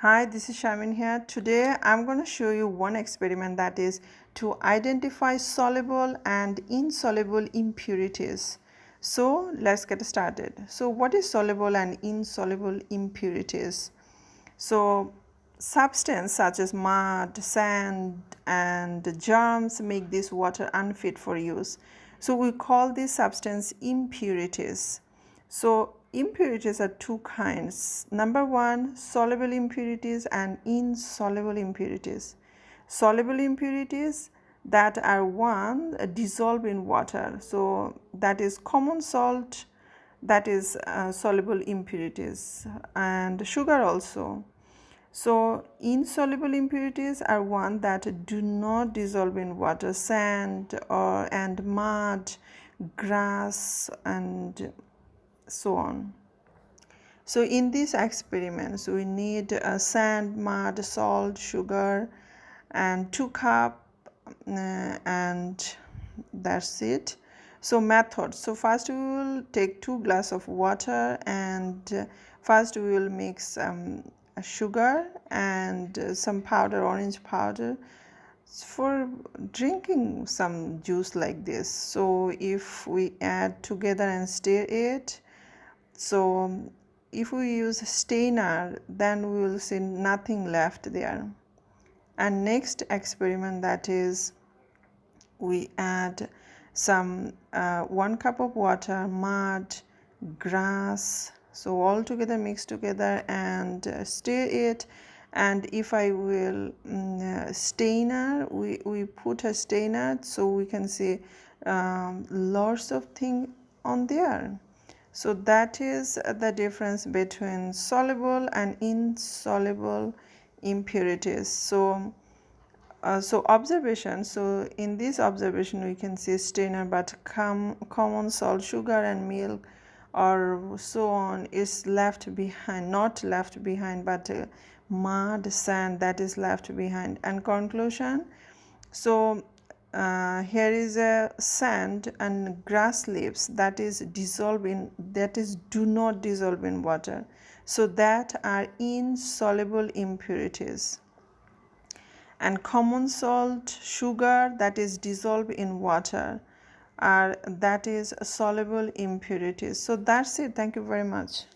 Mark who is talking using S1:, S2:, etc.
S1: Hi, this is Shamin here. Today I'm going to show you one experiment, that is to identify soluble and insoluble impurities. So let's get started. So what is soluble and insoluble impurities? So substance such as mud, sand and germs make this water unfit for use. So we call this substance impurities. So impurities are two kinds. Number one, soluble impurities and insoluble impurities. Soluble impurities that are one dissolved in water. So that is common salt, that is soluble impurities, and sugar also. So insoluble impurities are one that do not dissolve in water, sand and mud, grass and so on. So in these experiments we need sand, mud, salt, sugar and 2 cups and that's it. So method, so first we will take 2 glasses of water and first we will mix sugar and some powder, orange powder, for drinking some juice like this. So if we add together and stir it, so if we use strainer, then we will see nothing left there. And next experiment, that is we add some 1 cup of water, mud, grass, so all together, mix together and stir it. And if I will strainer, we put a strainer so we can see lots of things on there. So that is the difference between soluble and insoluble impurities. So observation, so in this observation we can see strainer, but common salt, sugar and milk or so on is left behind, not left behind, but mud, sand, that is left behind. And conclusion, so here is a sand and grass leaves that is do not dissolve in water, so that are insoluble impurities. And common salt, sugar that is dissolved in water, that is soluble impurities. So that's it. Thank you very much.